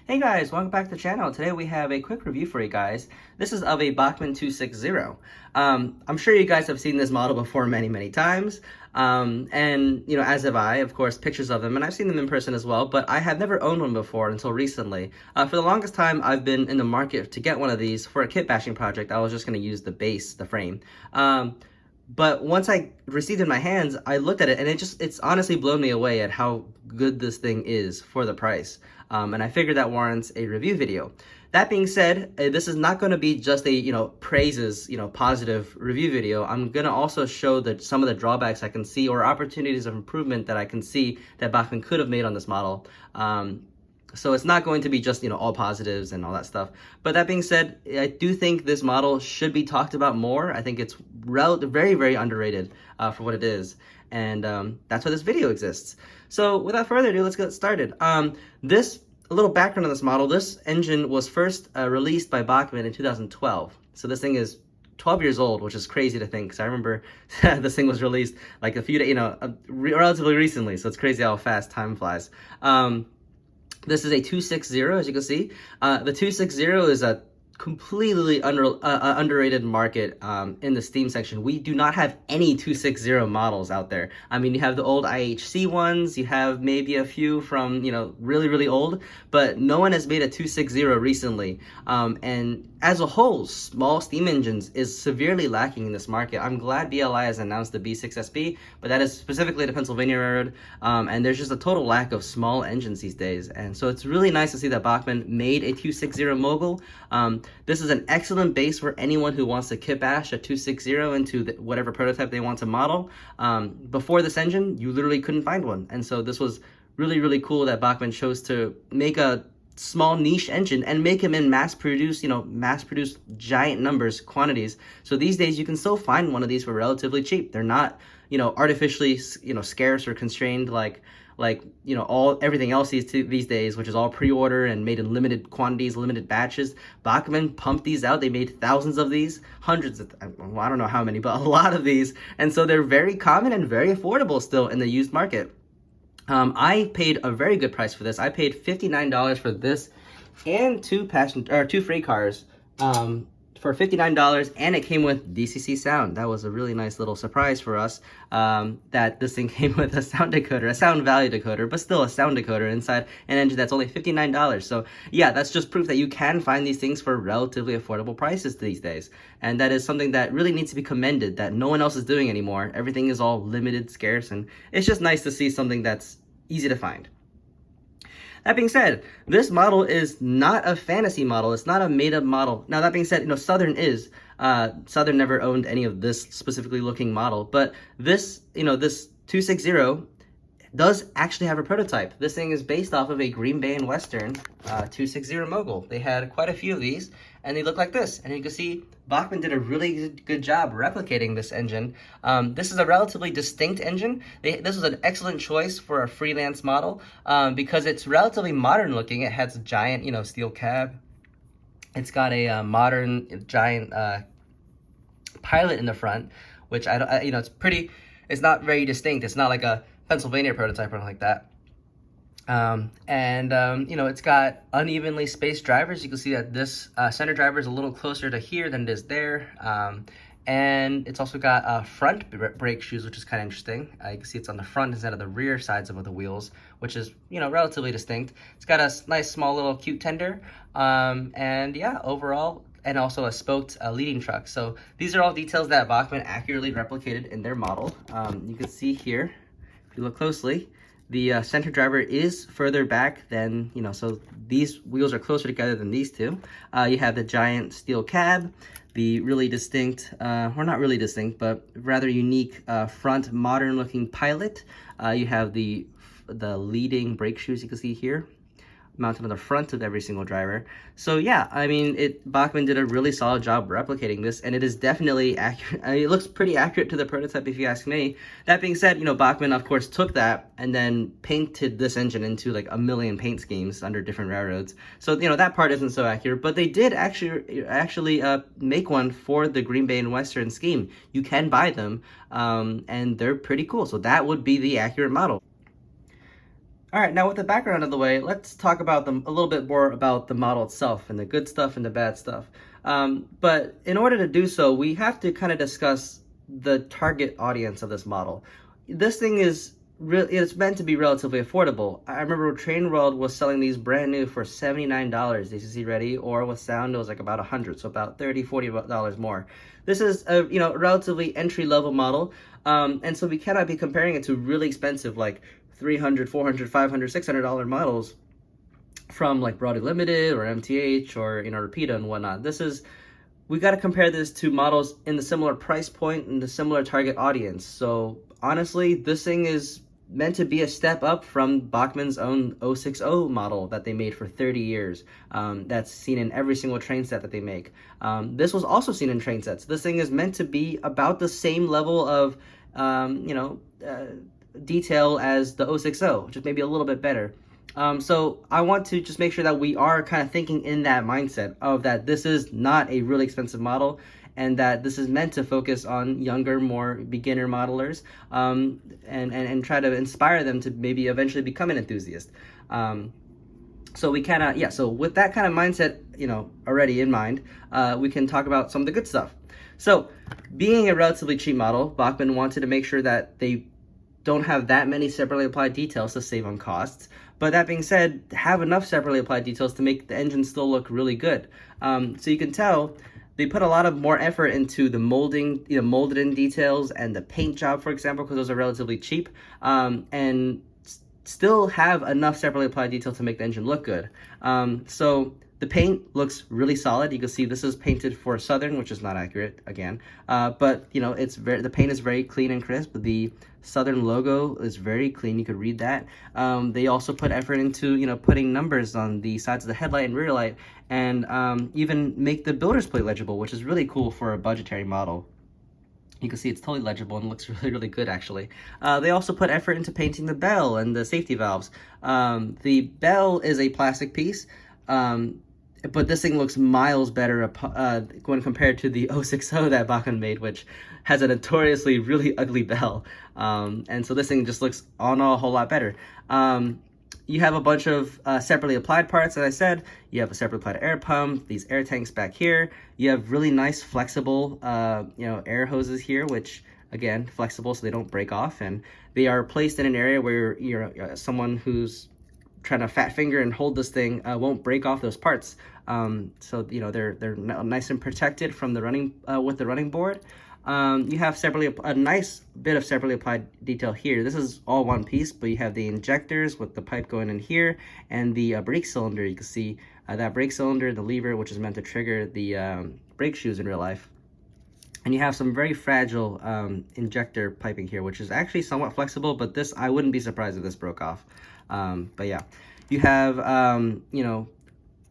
Hey guys, welcome back to the channel. Today we have a quick review for you guys. This is of a Bachmann 260. I'm sure you guys have seen this model before many times. And as have I, of course, pictures of them, and I've seen them in person as well, but I have never owned one before until recently. For the longest time, I've been in the market to get one of these for a kit bashing project. I was just going to use the base, the frame. But once I received it in my hands, I looked at it and it's honestly blown me away at how good this thing is for the price. And I figured that warrants a review video. That being said, this is not going to be just a, praises, positive review video. I'm going to also show some of the drawbacks I can see or opportunities of improvement that I can see that Bachmann could have made on this model. So it's not going to be just, all positives and all that stuff. But that being said, I do think this model should be talked about more. I think it's very underrated for what it is. And that's why this video exists. So without further ado, let's get started. A little background on this model. This engine was first released by Bachmann in 2012. So this thing is 12 years old, which is crazy to think, because I remember this thing was released like a few days, relatively recently. So it's crazy how fast time flies. This is a 260, as you can see. The 260 is a completely underrated market in the Steam section. We do not have any 260 models out there. I mean, you have the old IHC ones, you have maybe a few from, really old, but no one has made a 260 recently. And as a whole, small steam engines is severely lacking in this market. I'm glad BLI has announced the B6SB, but that is specifically the Pennsylvania Railroad, and there's just a total lack of small engines these days. And so it's really nice to see that Bachmann made a 260 mogul. This is an excellent base for anyone who wants to kit bash a 260 into whatever prototype they want to model. Before this engine, you literally couldn't find one. And so this was really cool that Bachmann chose to make a small niche engine and make them in mass produce giant numbers, quantities. So these days you can still find one of these for relatively cheap. They're not, artificially, scarce or constrained like everything else these days, which is all pre-order and made in limited quantities, limited batches. Bachmann pumped these out. They made thousands of these, hundreds of, well, I don't know how many, but a lot of these. And so they're very common and very affordable still in the used market. I paid a very good price for this. I paid $59 for this and two freight cars for $59, and it came with DCC sound. That was a really nice little surprise for us, that this thing came with a sound decoder, a Soundvalue decoder, but still a sound decoder inside an engine that's only $59. So yeah, that's just proof that you can find these things for relatively affordable prices these days. And that is something that really needs to be commended, that no one else is doing anymore. Everything is all limited, scarce, and it's just nice to see something that's easy to find. That being said, this model is not a fantasy model. It's not a made-up model. Now, that being said, Southern is. Southern never owned any of this specifically looking model, but this, this 260 does actually have a prototype. This thing is based off of a Green Bay and Western 260 mogul. They had quite a few of these, and they look like this. And you can see Bachmann did a really good job replicating this engine. This is a relatively distinct engine. This was an excellent choice for a freelance model because it's relatively modern looking. It has a giant, steel cab. It's got a modern giant pilot in the front, which it's not very distinct. It's not like a Pennsylvania prototype or anything like that. It's got unevenly spaced drivers. You can see that this center driver is a little closer to here than it is there. And it's also got front brake shoes, which is kind of interesting. You can see it's on the front instead of the rear sides of the wheels, which is, relatively distinct. It's got a nice small little cute tender. And yeah, overall, and also a spoked leading truck. So these are all details that Bachmann accurately replicated in their model. You can see here, if you look closely, the center driver is further back than, so these wheels are closer together than these two. You have the giant steel cab, the really distinct, or not really distinct, but rather unique front modern looking pilot. You have the leading brake shoes you can see here, mounted on the front of every single driver. So yeah, I mean, Bachmann did a really solid job replicating this, and it is definitely accurate. I mean, it looks pretty accurate to the prototype if you ask me. That being said, Bachmann of course took that and then painted this engine into like a million paint schemes under different railroads. So that part isn't so accurate, but they did actually make one for the Green Bay and Western scheme. You can buy them, and they're pretty cool. So that would be the accurate model. All right, now with the background out of the way, let's talk about a little bit more about the model itself and the good stuff and the bad stuff. But in order to do so, we have to kind of discuss the target audience of this model. This thing is it's meant to be relatively affordable. I remember Train World was selling these brand new for $79 DCC ready, or with sound it was like about 100, so about $30-40 more. This is a relatively entry level model, and so we cannot be comparing it to really expensive like $300, $400, $500, $600 models from like Broadway Limited or MTH or Repeata and whatnot. We got to compare this to models in the similar price point and the similar target audience. So honestly, this thing is meant to be a step up from Bachmann's own 060 model that they made for 30 years. That's seen in every single train set that they make. This was also seen in train sets. This thing is meant to be about the same level of detail as the 060, just maybe a little bit better. So I want to just make sure that we are kind of thinking in that mindset of that this is not a really expensive model, and that this is meant to focus on younger, more beginner modelers, and try to inspire them to maybe eventually become an enthusiast. So we kind of, so with that kind of mindset, already in mind, we can talk about some of the good stuff. So being a relatively cheap model, Bachmann wanted to make sure that they don't have that many separately applied details to save on costs. But that being said, have enough separately applied details to make the engine still look really good. So you can tell they put a lot of more effort into the molding, molded in details and the paint job, for example, because those are relatively cheap, and still have enough separately applied detail to make the engine look good. So the paint looks really solid. You can see this is painted for Southern, which is not accurate again, but the paint is very clean and crisp. The Southern logo is very clean. You could read that. They also put effort into putting numbers on the sides of the headlight and rear light, and even make the builder's plate legible, which is really cool for a budgetary model. You can see it's totally legible and looks really, really good, actually. They also put effort into painting the bell and the safety valves. The bell is a plastic piece, but this thing looks miles better when compared to the 060 that Bachmann made, which has a notoriously really ugly bell. And so this thing just looks on a whole lot better. You have a bunch of separately applied parts, as I said. You have a separately applied air pump, these air tanks back here. You have really nice flexible air hoses here, which again, flexible so they don't break off, and they are placed in an area where someone who's trying to fat finger and hold this thing won't break off those parts. So they're nice and protected from the running with the running board. You have a nice bit of separately applied detail here. This is all one piece, but you have the injectors with the pipe going in here, and the brake cylinder. You can see that brake cylinder, the lever, which is meant to trigger the brake shoes in real life. And you have some very fragile injector piping here, which is actually somewhat flexible, but this, I wouldn't be surprised if this broke off. But yeah, you have,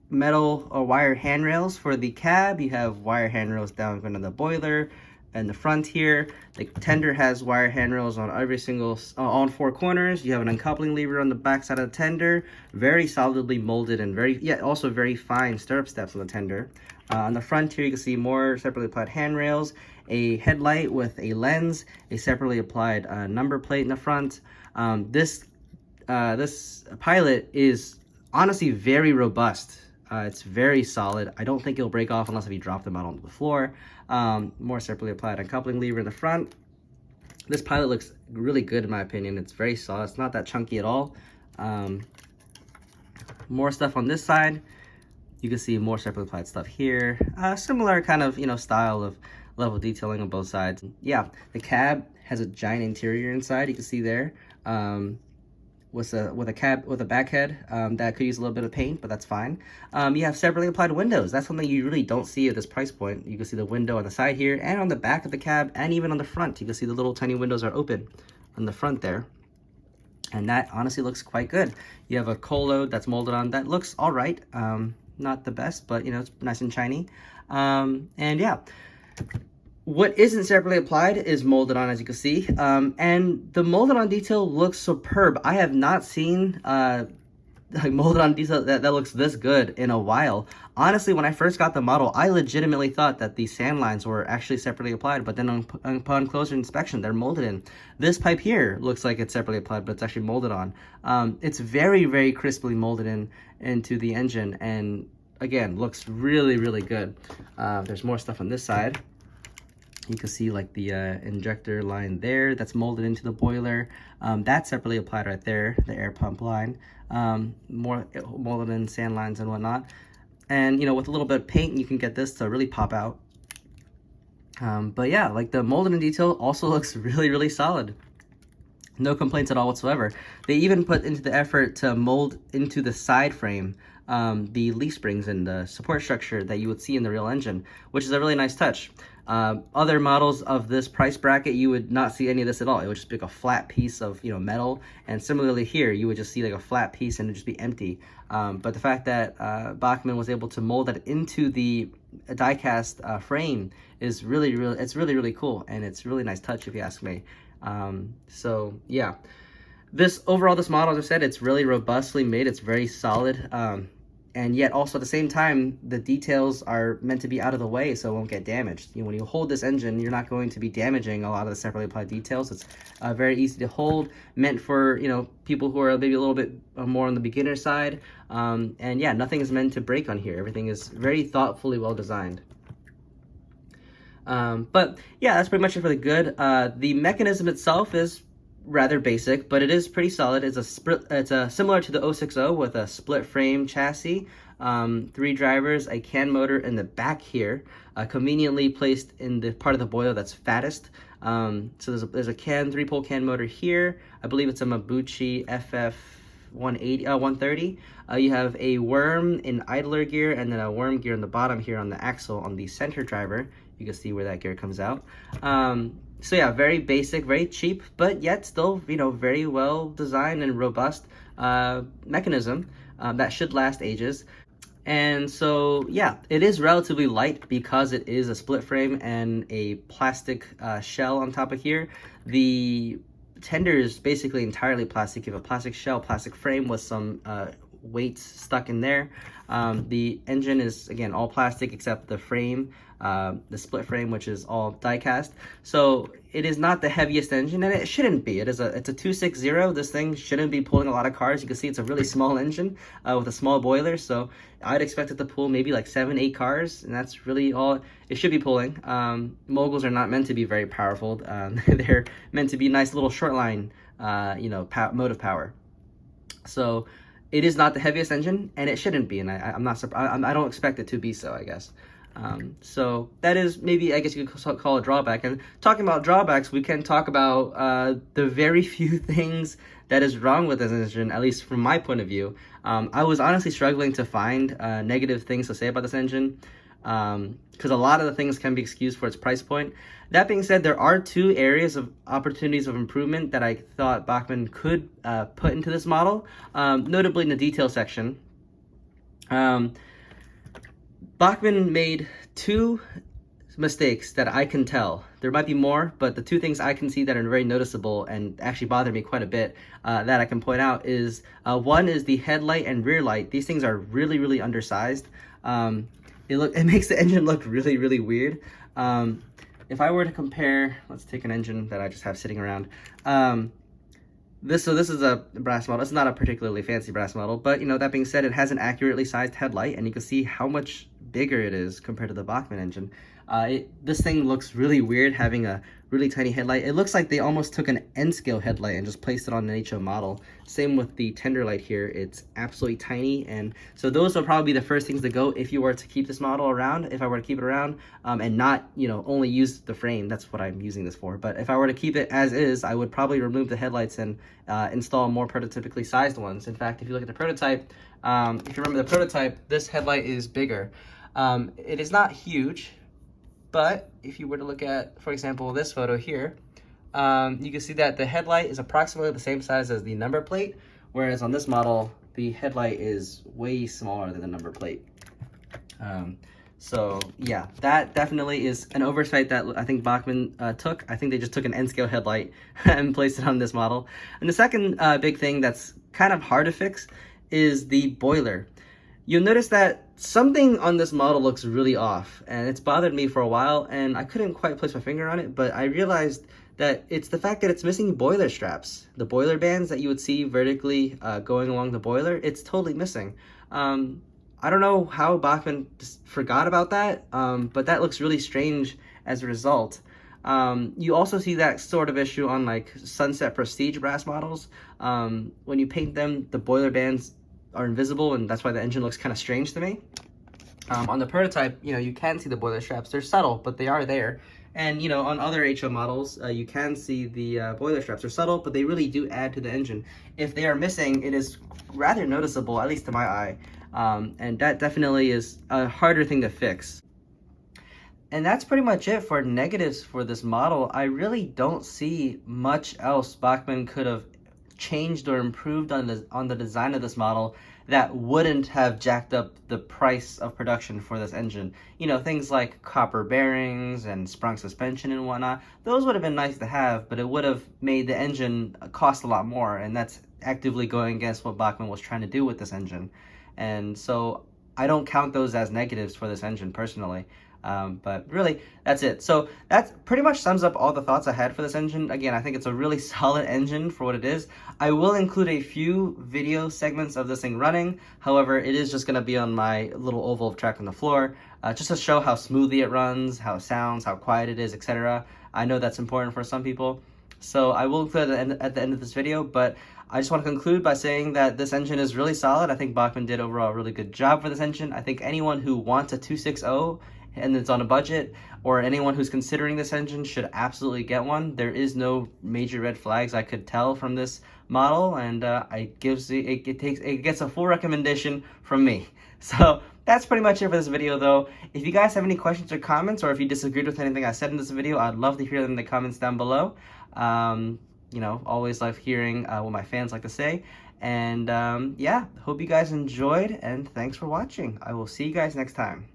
metal or wire handrails for the cab. You have wire handrails down into the boiler and the front here. The tender has wire handrails on every single, on four corners. You have an uncoupling lever on the back side of the tender, very solidly molded and also very fine stirrup steps on the tender. On the front here, you can see more separately applied handrails, a headlight with a lens, a separately applied number plate in the front. This Pilot is honestly very robust. It's very solid. I don't think it'll break off unless if you drop them out onto the floor. More separately applied uncoupling lever in the front. This Pilot looks really good in my opinion. It's very solid. It's not that chunky at all. More stuff on this side. You can see more separately applied stuff here. Similar kind of style of level detailing on both sides. Yeah, the cab has a giant interior inside. You can see there. With a back head that could use a little bit of paint, but that's fine. You have separately applied windows. That's something you really don't see at this price point. You can see the window on the side here and on the back of the cab, and even on the front. You can see the little tiny windows are open on the front there, and that honestly looks quite good. You have a coal load that's molded on. That looks all right. Not the best, but it's nice and shiny. And yeah. What isn't separately applied is molded on, as you can see, and the molded on detail looks superb. I have not seen like molded on detail that looks this good in a while. Honestly, when I first got the model, I legitimately thought that the sand lines were actually separately applied, but then upon closer inspection, they're molded in. This pipe here looks like it's separately applied, but it's actually molded on. It's very, very crisply molded into the engine, and again, looks really, really good. There's more stuff on this side. You can see like the injector line there that's molded into the boiler. That's separately applied right there, the air pump line. More molded in sand lines and whatnot. And you know, with a little bit of paint, you can get this to really pop out. But yeah, like the molded in detail also looks really, really solid. No complaints at all whatsoever. They even put into the effort to mold into the side frame the leaf springs and the support structure that you would see in the real engine, which is a really nice touch. Other models of this price bracket, you would not see any of this at all. It would just be like a flat piece of, you know, metal. And similarly here, you would just see like a flat piece and it would just be empty. But the fact that Bachmann was able to mold that into the die-cast frame is really, really cool. And it's a really nice touch if you ask me. So yeah, this model, as I said, it's really robustly made. It's very solid. And yet also at the same time, the details are meant to be out of the way so it won't get damaged. You know, when you hold this engine, you're not going to be damaging a lot of the separately applied details. It's very easy to hold, meant for, you know, people who are maybe a little bit more on the beginner side. And yeah, nothing is meant to break on here. Everything is very thoughtfully well designed. But yeah, that's pretty much it for the good. The mechanism itself is rather basic, but it is pretty solid. It's similar to the 060 with a split frame chassis, 3 drivers, a can motor in the back here, conveniently placed in the part of the boiler that's fattest. So there's a 3-pole can motor here. I believe it's a Mabuchi FF 130. You have a worm in idler gear and then a worm gear in the bottom here on the axle on the center driver. You can see where that gear comes out. So yeah, very basic, very cheap, but yet still, you know, very well designed and robust mechanism that should last ages. And so yeah, it is relatively light because it is a split frame and a plastic shell on top of here. The tender is basically entirely plastic. You have a plastic shell, plastic frame with some weights stuck in there. The engine is, again, all plastic except the frame, the split frame, which is all die cast. So it is not the heaviest engine, and it shouldn't be. It's a 260. This thing shouldn't be pulling a lot of cars. You can see it's a really small engine with a small boiler, so I'd expect it to pull maybe like 7-8 cars, and that's really all it should be pulling. Moguls are not meant to be very powerful. They're meant to be nice little short line, motive power. So it is not the heaviest engine, and it shouldn't be, and I'm not surprised. I don't expect it to be so, I guess. So that is maybe, I guess you could call a drawback. And talking about drawbacks, we can talk about the very few things that is wrong with this engine, at least from my point of view. I was honestly struggling to find negative things to say about this engine, because a lot of the things can be excused for its price point. That being said, there are 2 areas of opportunities of improvement that I thought Bachmann could put into this model, notably in the detail section. Bachmann made 2 mistakes that I can tell. There might be more, but the 2 things I can see that are very noticeable and actually bother me quite a bit that I can point out is, one is the headlight and rear light. These things are really, really undersized. It makes the engine look really, really weird. If I were to compare, let's take an engine that I just have sitting around. This is a brass model. It's not a particularly fancy brass model, but you know, that being said, it has an accurately sized headlight, and you can see how much bigger it is compared to the Bachmann engine. This thing looks really weird having a really tiny headlight. It looks like they almost took an N-scale headlight and just placed it on an HO model. Same with the tender light here. It's absolutely tiny, and so those will probably be the first things to go if you were to keep this model around, if I were to keep it around, and not, you know, only use the frame. That's what I'm using this for. But if I were to keep it as is, I would probably remove the headlights and install more prototypically sized ones. In fact, if you look at the prototype, if you remember the prototype, this headlight is bigger. It is not huge, but if you were to look at, for example, this photo here, you can see that the headlight is approximately the same size as the number plate, whereas on this model, the headlight is way smaller than the number plate. So yeah, that definitely is an oversight that I think Bachmann took. I think they just took an N-scale headlight and placed it on this model. And the second big thing that's kind of hard to fix is the boiler. You'll notice that something on this model looks really off, and it's bothered me for a while, and I couldn't quite place my finger on it, but I realized that it's the fact that it's missing boiler straps. The boiler bands that you would see vertically going along the boiler, it's totally missing. I don't know how Bachmann just forgot about that, but that looks really strange as a result. You also see that sort of issue on like Sunset Prestige brass models. When you paint them, the boiler bands are invisible, and that's why the engine looks kind of strange to me. On the prototype, you can see the boiler straps. They're subtle, but they are there. And on other HO models, you can see the boiler straps. They're subtle, but they really do add to the engine. If they are missing, it is rather noticeable, at least to my eye. And that definitely is a harder thing to fix. And that's pretty much it for negatives for this model. I really don't see much else Bachmann could have changed or improved on the design of this model that wouldn't have jacked up the price of production for this engine. Things like copper bearings and sprung suspension and whatnot, those would have been nice to have, but it would have made the engine cost a lot more, and that's actively going against what Bachmann was trying to do with this engine. And so I don't count those as negatives for this engine personally. But really, that's it. So that pretty much sums up all the thoughts I had for this engine. Again, I think it's a really solid engine for what it is. I will include a few video segments of this thing running. However, it is just going to be on my little oval of track on the floor, just to show how smoothly it runs, how it sounds, how quiet it is, etc. I know that's important for some people. So I will include it at the end of this video, but I just want to conclude by saying that this engine is really solid. I think Bachmann did overall a really good job for this engine. I think anyone who wants a 260 and it's on a budget, or anyone who's considering this engine should absolutely get one. There is no major red flags I could tell from this model, and it gets a full recommendation from me. So that's pretty much it for this video, though. If you guys have any questions or comments, or if you disagreed with anything I said in this video, I'd love to hear them in the comments down below. Always love hearing what my fans like to say. And yeah, hope you guys enjoyed, and thanks for watching. I will see you guys next time.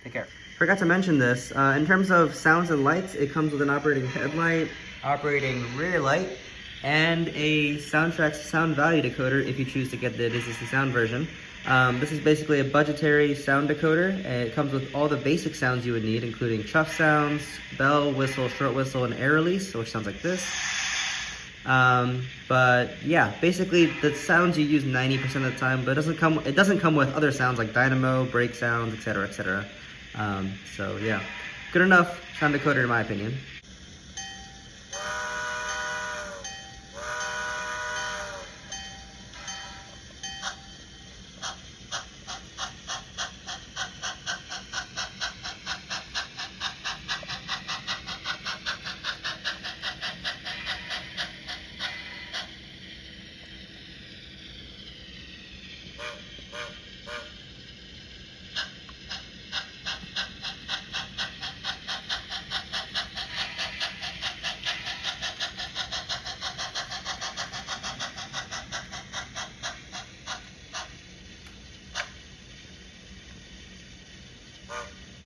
Take care. Forgot to mention this, in terms of sounds and lights, it comes with an operating headlight, operating rear light, and a Soundtrack's Soundvalue decoder if you choose to get the Disney Sound version. This is basically a budgetary sound decoder, and it comes with all the basic sounds you would need, including chuff sounds, bell, whistle, short whistle, and air release, which sounds like this. But yeah, basically the sounds you use 90% of the time, but it doesn't come with other sounds like dynamo, brake sounds, etc., etc. So yeah, good enough sound decoder in my opinion.